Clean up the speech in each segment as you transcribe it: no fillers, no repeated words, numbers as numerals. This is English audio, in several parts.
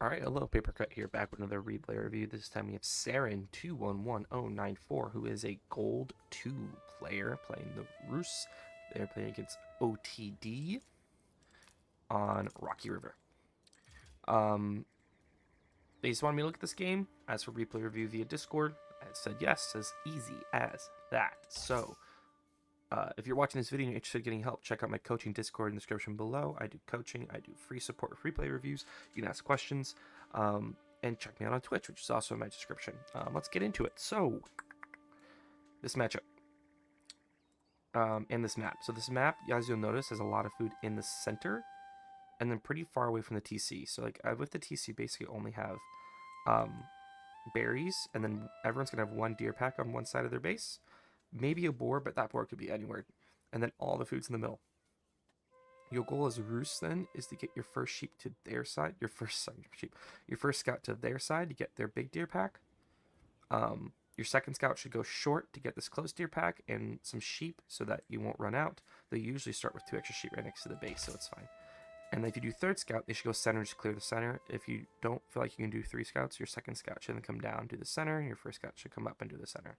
Alright, hello, Paper Cut here, back with another replay review. This time we have Saren211094, who is a Gold 2 player playing the Roos. They're playing against OTD on Rocky River. They just wanted me to look at this game. As for replay review via Discord, I said yes, as easy as that. So, if you're watching this video and you're interested in getting help, check out my coaching Discord in the description below. I do coaching, I do free support with replay reviews. You can ask questions, and check me out on Twitch, which is also in my description. Let's get into it. So, this matchup, and this map. So this map, as you'll notice, has a lot of food in the center, and then pretty far away from the TC. So like with the TC, basically only have berries, and then everyone's gonna have one deer pack on one side of their base. Maybe a boar, but that boar could be anywhere. And then all the food's in the middle. Your goal as Roos then is to get your first sheep to their side. Your first scout to their side to get their big deer pack. Your second scout should go short to get this close deer pack and some sheep so that you won't run out. They usually start with 2 extra sheep right next to the base, so it's fine. And then if you do third scout, they should go center and just clear the center. If you don't feel like you can do 3 scouts, your second scout should then come down, do the center, and your first scout should come up and do the center.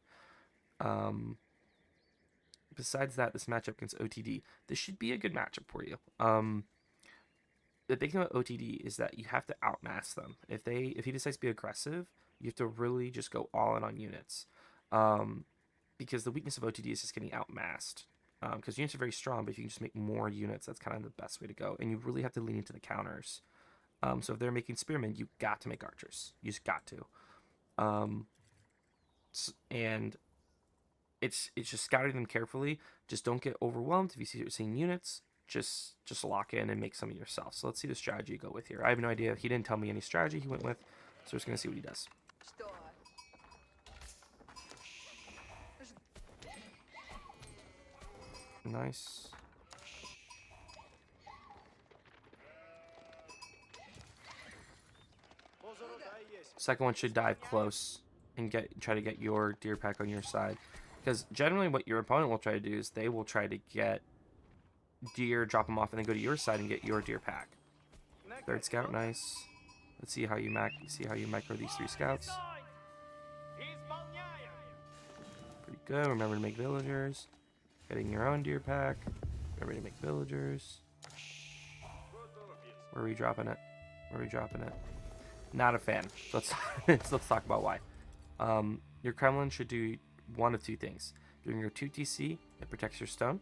Besides that, this matchup against OTD, this should be a good matchup for you. The big thing about OTD is that you have to outmass them. If he decides to be aggressive, you have to really just go all in on units. Because the weakness of OTD is just getting outmassed. Because units are very strong, but if you can just make more units, that's kind of the best way to go. And you really have to lean into the counters. So if they're making spearmen, you got to make archers. You just got to. And it's just scouting them carefully. Just don't get overwhelmed if you see you're seeing units. Just lock in and make some of yourself. So let's see the strategy you go with here. I have no idea. He didn't tell me any strategy he went with, so we're just gonna see what he does. Nice. Second one should dive close and try to get your deer pack on your side. Because generally what your opponent will try to do is they will try to get deer, drop them off, and then go to your side and get your deer pack. Third scout, nice. Let's see how you micro these 3 scouts. Pretty good. Remember to make villagers. Getting your own deer pack. Remember to make villagers. Where are we dropping it? Not a fan. So let's talk about why. Your Kremlin should do one of 2 things. During your 2 TC, it protects your stone.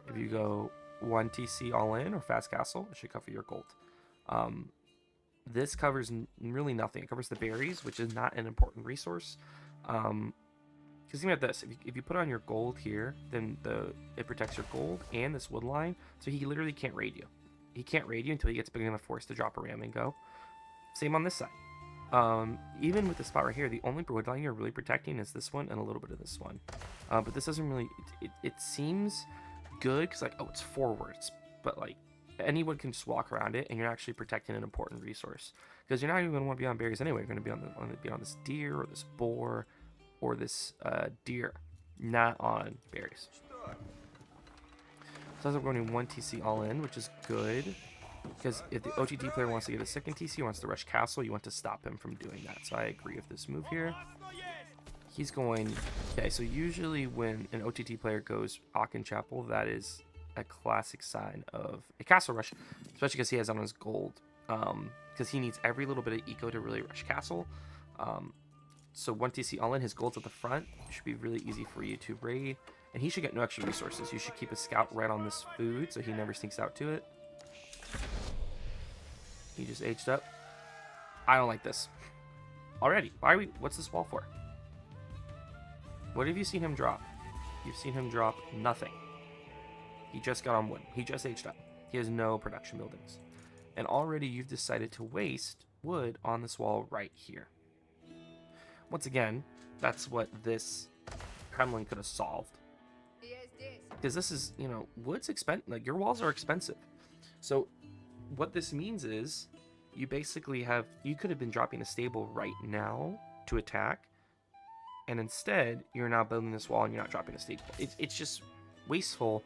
If you go 1 TC all in or fast castle, it should cover your gold. This covers really nothing. It covers the berries, which is not an important resource. Because think about this: if you put on your gold here, then it protects your gold and this wood line, so he literally can't raid you. He can't raid you until he gets big enough force to drop a ram and go. Same on this side. Even with the spot right here, the only wood line you're really protecting is this one and a little bit of this one. But this doesn't really. It seems good because like, oh, it's forwards, but like anyone can just walk around it, and you're actually protecting an important resource because you're not even going to want to be on berries anyway. You're going to be on this deer or this boar or this deer, not on berries. So as I'm going 1 TC all in, which is good. Because if the OTD player wants to get a second TC, wants to rush castle, you want to stop him from doing that. So I agree with this move here. He's going... Okay, so usually when an OTT player goes Aachen Chapel, that is a classic sign of a castle rush. Especially because he has on his gold. Because he needs every little bit of eco to really rush castle. So 1 TC all in, his gold's at the front. It should be really easy for you to raid. And he should get no extra resources. You should keep a scout right on this food so he never sneaks out to it. He just aged up. I don't like this. Already. What's this wall for? What have you seen him drop? You've seen him drop nothing. He just got on wood. He just aged up. He has no production buildings. And already you've decided to waste wood on this wall right here. Once again, that's what this Kremlin could have solved. Because this is, wood's expensive. Like, your walls are expensive. So what this means is you basically you could have been dropping a stable right now to attack, and instead you're now building this wall and you're not dropping a stable. It's just wasteful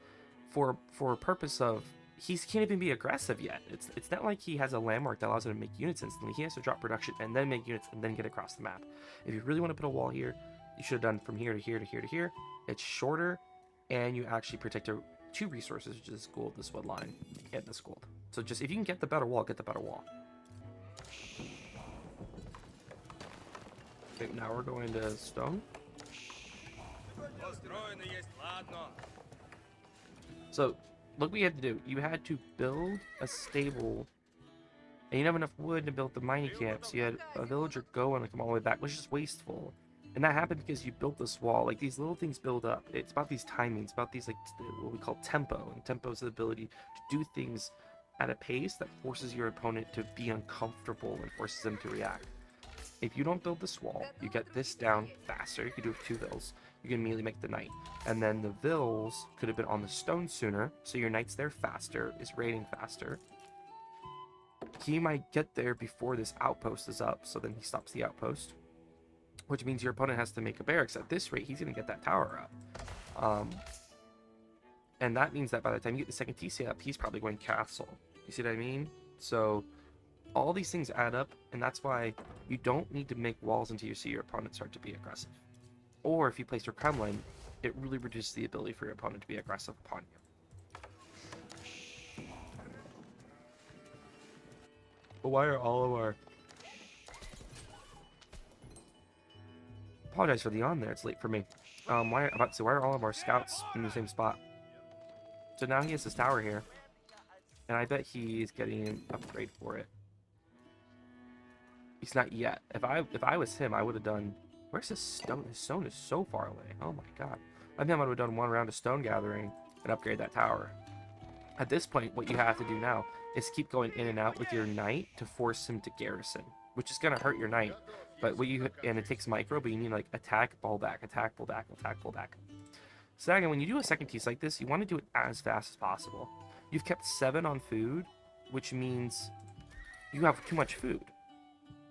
for a purpose of he can't even be aggressive yet. It's not like he has a landmark that allows him to make units instantly. He has to drop production and then make units and then get across the map. If you really want to put a wall here, you should have done from here to here to here to here. It's shorter, and you actually protect two resources, which is this gold, this wood line, and this gold. So just if you can get the better wall, get the better wall. Okay, now we're going to stone. So, look what you had to do. You had to build a stable, and you didn't have enough wood to build the mining camp, so you had a villager go and come all the way back, which is wasteful. And that happened because you built this wall. Like, these little things build up. It's about these timings, about these, like, what we call tempo. And tempo is the ability to do things at a pace that forces your opponent to be uncomfortable and forces them to react. If you don't build this wall, you get this down faster. You can do it with 2 vills. You can immediately make the knight. And then the vills could have been on the stone sooner, so your knight's there faster, is raiding faster. He might get there before this outpost is up, so then he stops the outpost. Which means your opponent has to make a barracks. At this rate, he's going to get that tower up. And that means that by the time you get the second TC up, he's probably going castle. You see what I mean? So all these things add up, and that's why you don't need to make walls until you see your opponent start to be aggressive. Or if you place your Kremlin, it really reduces the ability for your opponent to be aggressive upon you. But why are all of our... Apologize for the on there, it's late for me. Why are all of our scouts in the same spot? So now he has this tower here, and I bet he's getting an upgrade for it. He's not yet. If I was him, I would have done... Where's his stone? His stone is so far away. Oh my god. I think I would have done 1 round of stone gathering and upgrade that tower. At this point, what you have to do now is keep going in and out with your knight to force him to garrison, which is going to hurt your knight. But and it takes micro, but you need like attack, ball back, attack, pull back, attack, pull back. So again, when you do a second piece like this, you want to do it as fast as possible. You've kept 7 on food, which means you have too much food.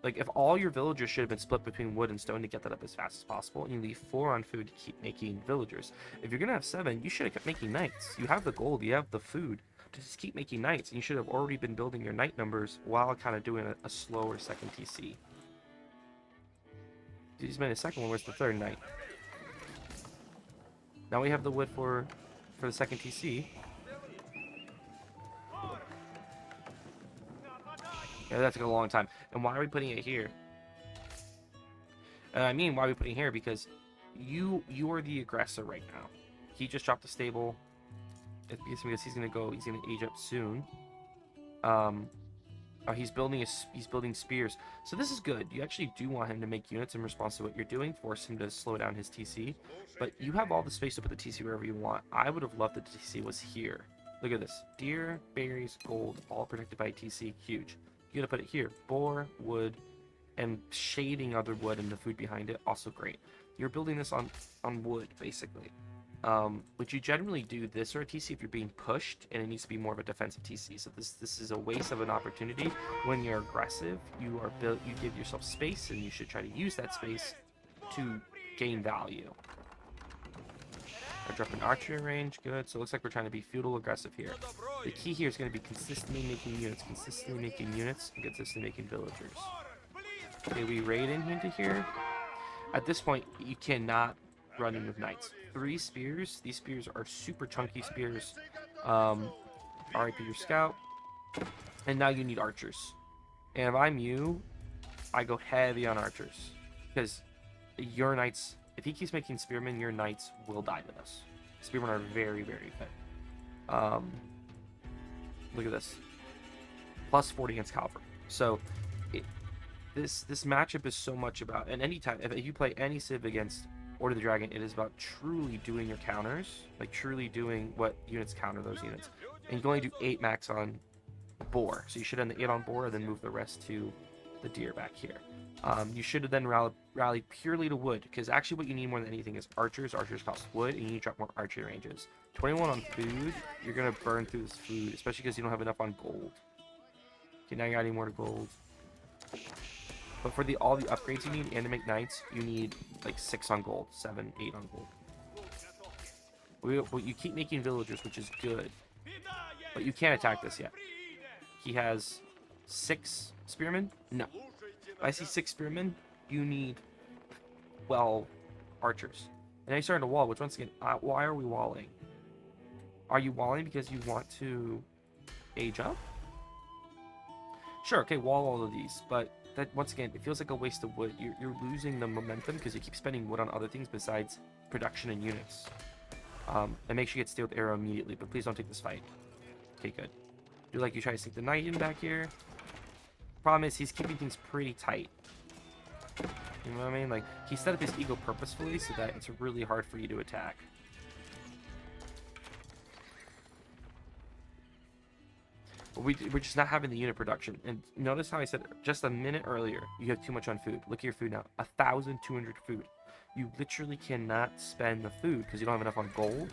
Like, if all your villagers should have been split between wood and stone to get that up as fast as possible, and you leave 4 on food to keep making villagers. If you're going to have 7, you should have kept making knights. You have the gold, you have the food to just keep making knights, and you should have already been building your knight numbers while kind of doing a slower second TC. You just made a second one. Where's the third knight? Now we have the wood for the second TC. Yeah, that took a long time. And why are we putting it here? Why are we putting it here? Because you are the aggressor right now. He just dropped a stable. It's because he's gonna age up soon. He's building spears. So this is good. You actually do want him to make units in response to what you're doing, force him to slow down his TC. But you have all the space to put the TC wherever you want. I would have loved that the TC was here. Look at this. Deer, berries, gold, all protected by TC. Huge. You gotta put it here. Boar, wood, and shading other wood and the food behind it. Also great. You're building this on wood, basically. But you generally do this or a TC if you're being pushed, and it needs to be more of a defensive TC. So this is a waste of an opportunity. When you're aggressive, you give yourself space, and you should try to use that space to gain value. I drop an archery range, good. So it looks like we're trying to be feudal aggressive here. The key here is going to be consistently making units, and consistently making villagers. Okay, we raid into here. At this point, you cannot run in with knights. 3 spears. These spears are super chunky spears. RIP your scout. And now you need archers. And if I'm you, I go heavy on archers. Because your knights, if he keeps making spearmen, your knights will die to this. Spearmen are very, very good. Look at this. Plus 40 against cavalry. So this matchup is so much about, and anytime, if you play any civ against Order of the Dragon, it is about truly doing your counters, like truly doing what units counter those units. And you can only do 8 max on boar, so you should end the 8 on boar, and then move the rest to the deer back here. You should have then rally purely to wood, because actually what you need more than anything is archers. Archers cost wood, and you need to drop more archery ranges. 21 on food, you're going to burn through this food, especially because you don't have enough on gold. Okay, now you got any more gold. But for all the upgrades you need and to make knights, you need like 6 on gold, 7, 8 on gold. You keep making villagers, which is good. But you can't attack this yet. He has 6 spearmen? No. If I see 6 spearmen, you need 12 archers. And now you're starting to wall, which once again, why are we walling? Are you walling because you want to age up? Sure, okay, wall all of these, but that once again, it feels like a waste of wood. You're losing the momentum because you keep spending wood on other things besides production and units. And make sure you get steel with arrow immediately, but please don't take this fight. Okay, good. Do like you try to sneak the knight in back here. Problem is, he's keeping things pretty tight. You know what I mean? Like, he set up his ego purposefully so that it's really hard for you to attack. But we're just not having the unit production. And notice how I said just a minute earlier, you have too much on food. Look at your food now. 1,200 food. You literally cannot spend the food because you don't have enough on gold.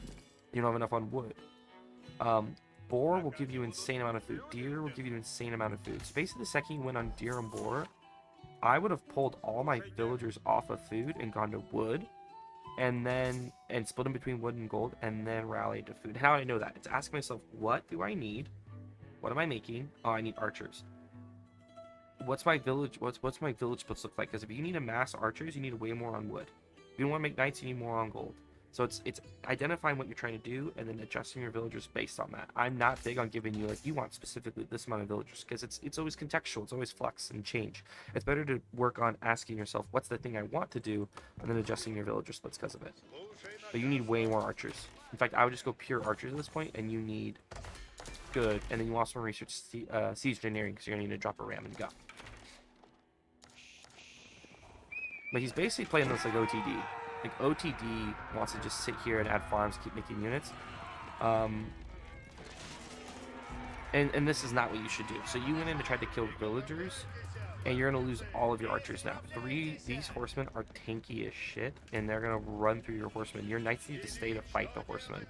You don't have enough on wood. Boar will give you insane amount of food. Deer will give you insane amount of food. So basically the second you went on deer and boar, I would have pulled all my villagers off of food and gone to wood. And split them between wood and gold and then rallied to food. How do I know that? It's asking myself, what do I need? What am I making? Oh, I need archers. What's my village? What's my village splits look like? Because if you need to mass archers, you need way more on wood. If you want to make knights, you need more on gold. So it's identifying what you're trying to do and then adjusting your villagers based on that. I'm not big on giving you like you want specifically this amount of villagers because it's always contextual. It's always flux and change. It's better to work on asking yourself what's the thing I want to do and then adjusting your villager splits because of it. But you need way more archers. In fact, I would just go pure archers at this point, and you need good. And then you also want to research siege engineering because you're gonna need to drop a ram and gun. But he's basically playing this like OTD. Like, OTD wants to just sit here and add farms, keep making units. And this is not what you should do. So you went in to try to kill villagers, and you're going to lose all of your archers now. These horsemen are tanky as shit, and they're going to run through your horsemen. Your knights need to stay to fight the horsemen.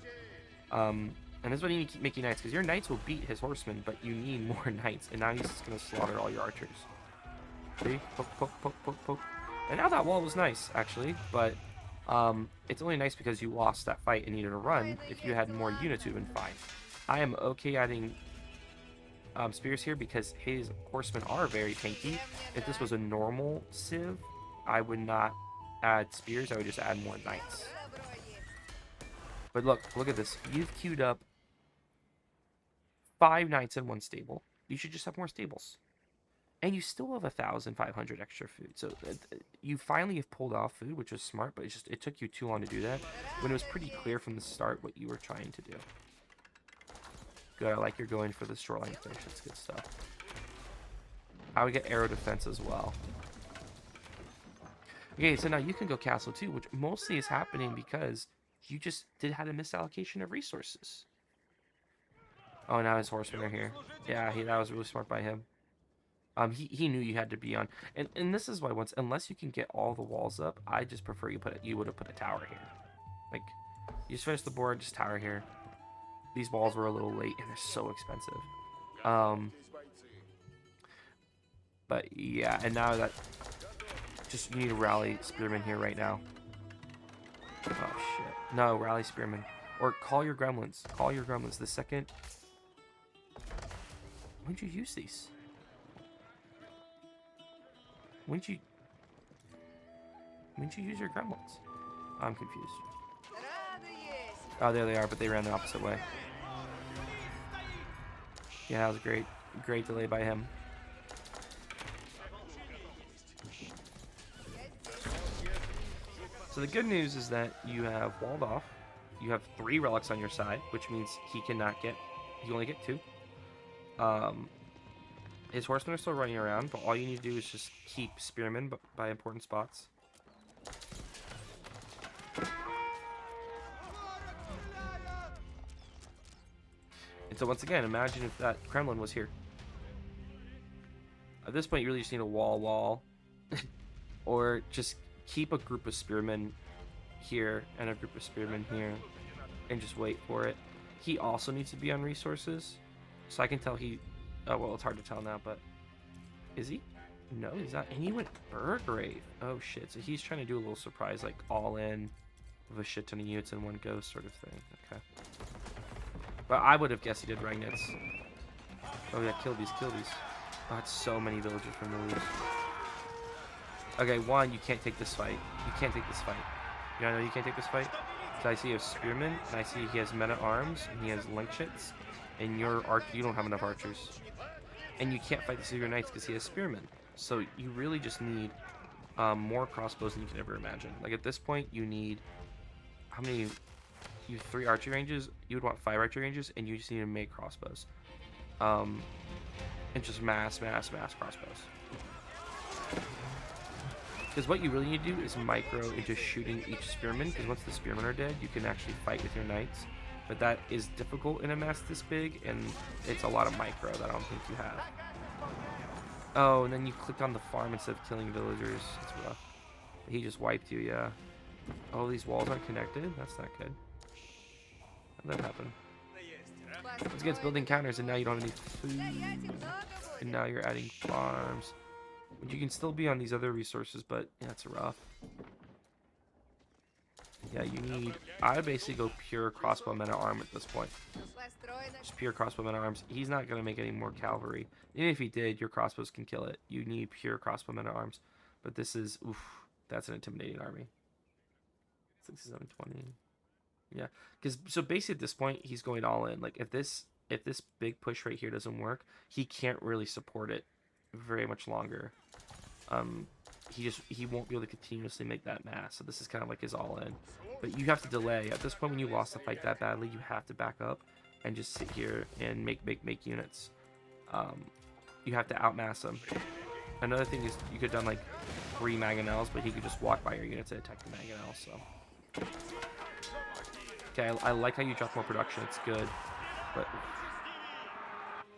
And this is why you need to keep making knights, because your knights will beat his horsemen, but you need more knights. And now he's just going to slaughter all your archers. See? Poke, poke, poke, poke, poke. And now that wall was nice, actually, but... it's only nice because you lost that fight and needed to run. If you had more units, it would have been fine. I am okay adding spears here because his horsemen are very tanky. If this was a normal civ, I would not add spears. I would just add more knights. But look at this. You've queued up 5 knights in one stable. You should just have more stables. And you still have 1,500 extra food. So you finally have pulled off food, which was smart, but it took you too long to do that when it was pretty clear from the start what you were trying to do. Good, I like you're going for the shoreline finish. That's good stuff. I would get arrow defense as well. Okay, so now you can go castle too, which mostly is happening because you just had a misallocation of resources. Oh, now his horsemen are here. Yeah, that was really smart by him. He knew you had to be on, and this is why unless you can get all the walls up, I just prefer you would have put a tower here. Like, you just finish the board, just tower here. These walls were a little late and they're so expensive. But yeah, and now that you need to rally spearmen here right now. Oh shit! No, rally spearmen or call your gremlins. Call your gremlins. The second. When'd you use these? When'd you use your gremlins? I'm confused. Oh, there they are, but they ran the opposite way. Yeah, that was great. Great delay by him. So the good news is that you have walled off. You have 3 relics on your side, which means he only get 2. His horsemen are still running around, but all you need to do is just keep spearmen by important spots. And so once again, imagine if that Kremlin was here. At this point, you really just need a wall. Or just keep a group of spearmen here and a group of spearmen here. And just wait for it. He also needs to be on resources. So I can tell oh, well, it's hard to tell now, but... Is he? No, he's not. And he went Burgrave. Oh, shit. So he's trying to do a little surprise, like, all in with a shit ton of units in one go sort of thing. Okay. But I would have guessed he did Ragnits. Oh yeah, kill these, kill these. Oh, that's so many villagers from the lose. Okay, one, you can't take this fight. You can't take this fight. You know you can't take this fight? So I see he has Spearman, and I see he has men-at-arms, and he has Lynchets, and you don't have enough archers. And you can't fight the Silver Knights because he has Spearmen. So you really just need more crossbows than you can ever imagine. Like at this point, you need how many? You have 3 archery ranges. You would want 5 archery ranges, and you just need to make crossbows. And just mass crossbows. Because what you really need to do is micro into shooting each spearman. Because once the spearmen are dead, you can actually fight with your knights. But that is difficult in a mass this big, and it's a lot of micro that I don't think you have. Oh, and then you clicked on the farm instead of killing villagers. It's rough. He just wiped you, yeah. Oh, these walls aren't connected? That's not good. How did that happen? It's against building counters, and now you don't have any food. And now you're adding farms. But you can still be on these other resources, but yeah, it's rough. Yeah, you need... I would basically go pure crossbow men-at-arms at this point. Just pure crossbow men-at-arms. He's not going to make any more cavalry. Even if he did, your crossbows can kill it. You need pure crossbow men-at-arms. But this is... Oof, that's an intimidating army. 67, 20. Yeah. So basically at this point, he's going all in. Like, if this big push right here doesn't work, he can't really support it very much longer. He won't be able to continuously make that mass. So this is kind of like his all in. But you have to delay. At this point, when you lost the fight that badly, you have to back up and just sit here and make units. You have to outmass him. Another thing is you could have done like 3 mangonels, but he could just walk by your units and attack the mangonels. So okay, I like how you drop more production. It's good, but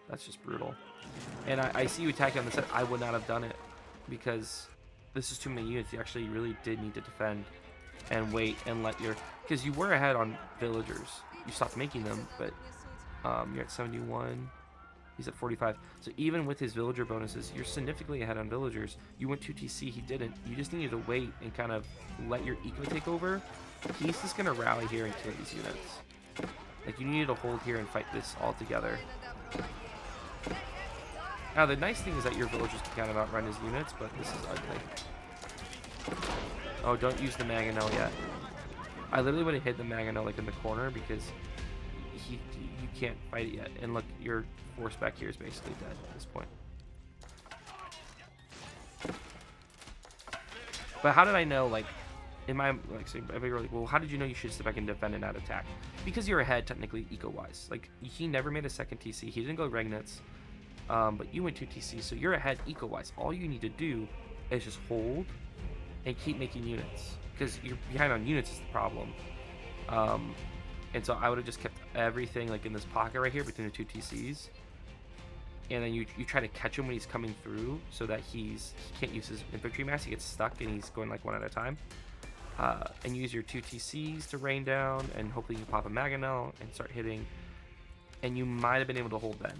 that's just brutal. And I see you attacking on the set. I would not have done it because this is too many units. You actually really did need to defend and wait and let your... Because you were ahead on villagers. You stopped making them, but you're at 71. He's at 45. So even with his villager bonuses, you're significantly ahead on villagers. You went 2TC, he didn't. You just needed to wait and kind of let your eco take over. He's just going to rally here and kill these units. Like, you needed to hold here and fight this all together. Now, the nice thing is that your villagers can kind of outrun his units, but this is ugly. Oh, don't use the mangonel yet. I literally would have hit the mangonel like in the corner because you can't fight it yet. And look, your force back here is basically dead at this point. But how did I know, like, in my, like, so everybody were like, well, how did you know you should sit back and defend and not attack? Because you're ahead, technically, eco-wise. Like, he never made a second TC. He didn't go Regnitz. But you went 2TC, so you're ahead eco-wise. All you need to do is just hold and keep making units. Because you're behind on units is the problem. And so I would have just kept everything, like, in this pocket right here between the 2 TCs. And then you try to catch him when he's coming through so that he can't use his infantry mass. He gets stuck and he's going like one at a time. And use your 2 TCs to rain down, and hopefully you can pop a mangonel and start hitting. And you might have been able to hold then.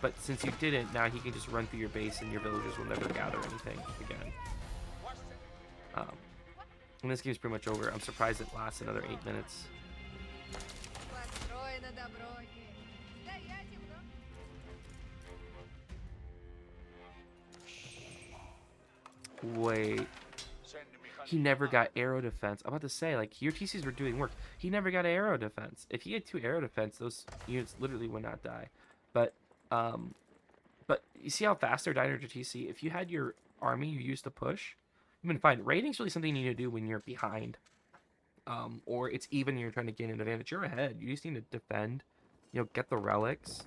But since you didn't, now he can just run through your base and your villagers will never gather anything again. And this game's pretty much over. I'm surprised it lasts another 8 minutes. Wait. He never got arrow defense. I'm about to say, like, your TCs were doing work. He never got arrow defense. If he had 2 arrow defense, those units literally would not die. But you see how fast they're dying under TC? If you had your army you used to push, you've been fine. Raiding's really something you need to do when you're behind. Or it's even when you're trying to gain an advantage. You're ahead. You just need to defend. You know, get the relics.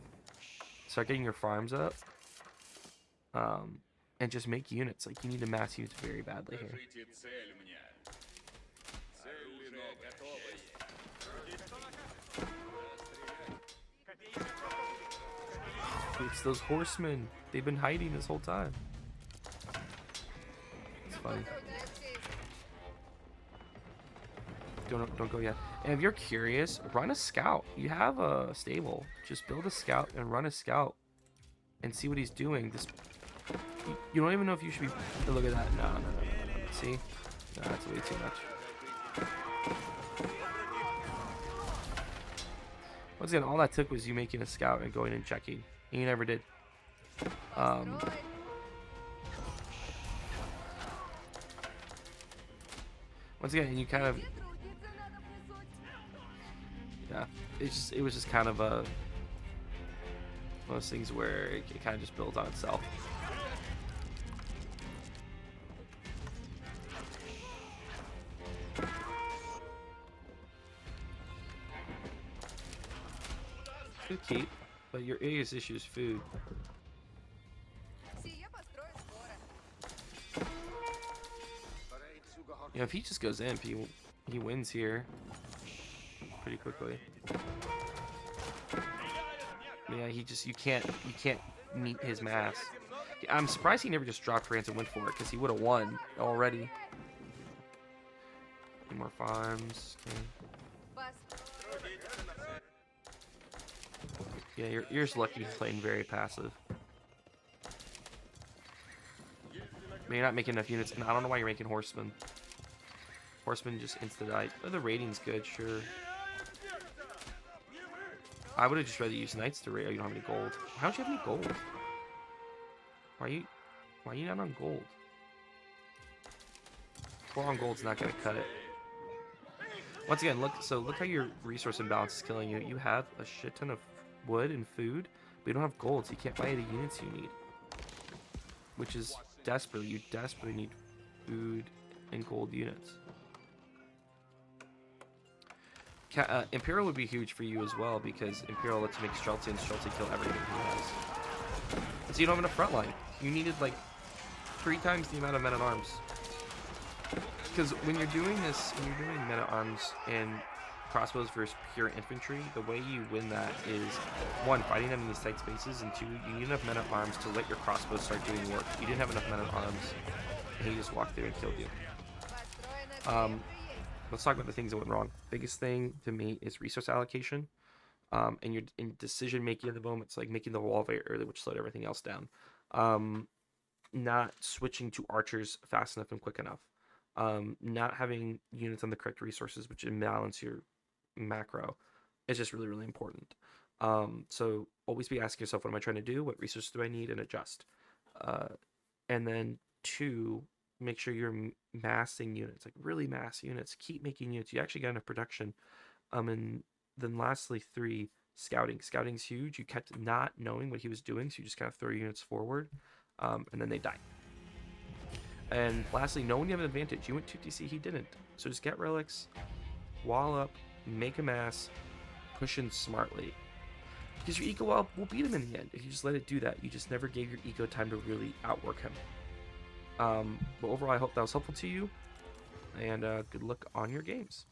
Start getting your farms up. And just make units. Like, you need to mass units very badly here. It's those horsemen. They've been hiding this whole time. It's funny. Don't go yet. And if you're curious, run a scout. You have a stable. Just build a scout and run a scout and see what he's doing. You don't even know if you should be... Oh, look at that. No. See? No, that's way too much. Once again, all that took was you making a scout and going and checking. And you never did. Um, once again, you kind of, yeah, it was just kind of one of those things where it kind of just builds on itself. Good keep, but your biggest issue is food. You know, if he just goes imp, he wins here pretty quickly. Yeah, you can't meet his mass. I'm surprised he never just dropped Rance and went for it, because he would have won already. Any more farms? Okay. Yeah, you're just lucky he's playing very passive. I mean, you're not making enough units, and I don't know why you're making horsemen. Horsemen just insta-die. Oh, the rating's good, sure. I would have just rather used knights to raid. Oh, you don't have any gold. How don't you have any gold? Why are you not on gold? 4 on gold's not gonna cut it. Once again, look how your resource imbalance is killing you. You have a shit ton of wood and food, but you don't have gold, so you can't buy the units you need. Which is you desperately need food and gold units. Imperial would be huge for you as well, because Imperial lets you make Streltsy, and Streltsy kill everything he has. And so you don't have enough front line. You needed like 3 times the amount of men-at-arms. Because when you're doing men-at-arms and crossbows versus pure infantry, the way you win that is 1, fighting them in these tight spaces, and 2, you need enough men-at-arms to let your crossbows start doing work. You didn't have enough men-at-arms, and he just walked through and killed you. Let's talk about the things that went wrong. Biggest thing to me is resource allocation, and your decision making at the moment. It's like making the wall very early, which slowed everything else down. Not switching to archers fast enough and quick enough. Not having units on the correct resources, which imbalance your macro, is just really, really important. So always be asking yourself, what am I trying to do? What resources do I need? And adjust. And then 2, make sure you're massing units, like really mass units. Keep making units. You actually got enough production. And then lastly, 3, scouting. Scouting's huge. You kept not knowing what he was doing, so you just kind of throw units forward, and then they die. And lastly, knowing you have an advantage. You went 2TC, he didn't. So just get relics, wall up, make a mass, push in smartly. Because your eco wall will beat him in the end if you just let it do that. You just never gave your eco time to really outwork him. But overall, I hope that was helpful to you, and good luck on your games.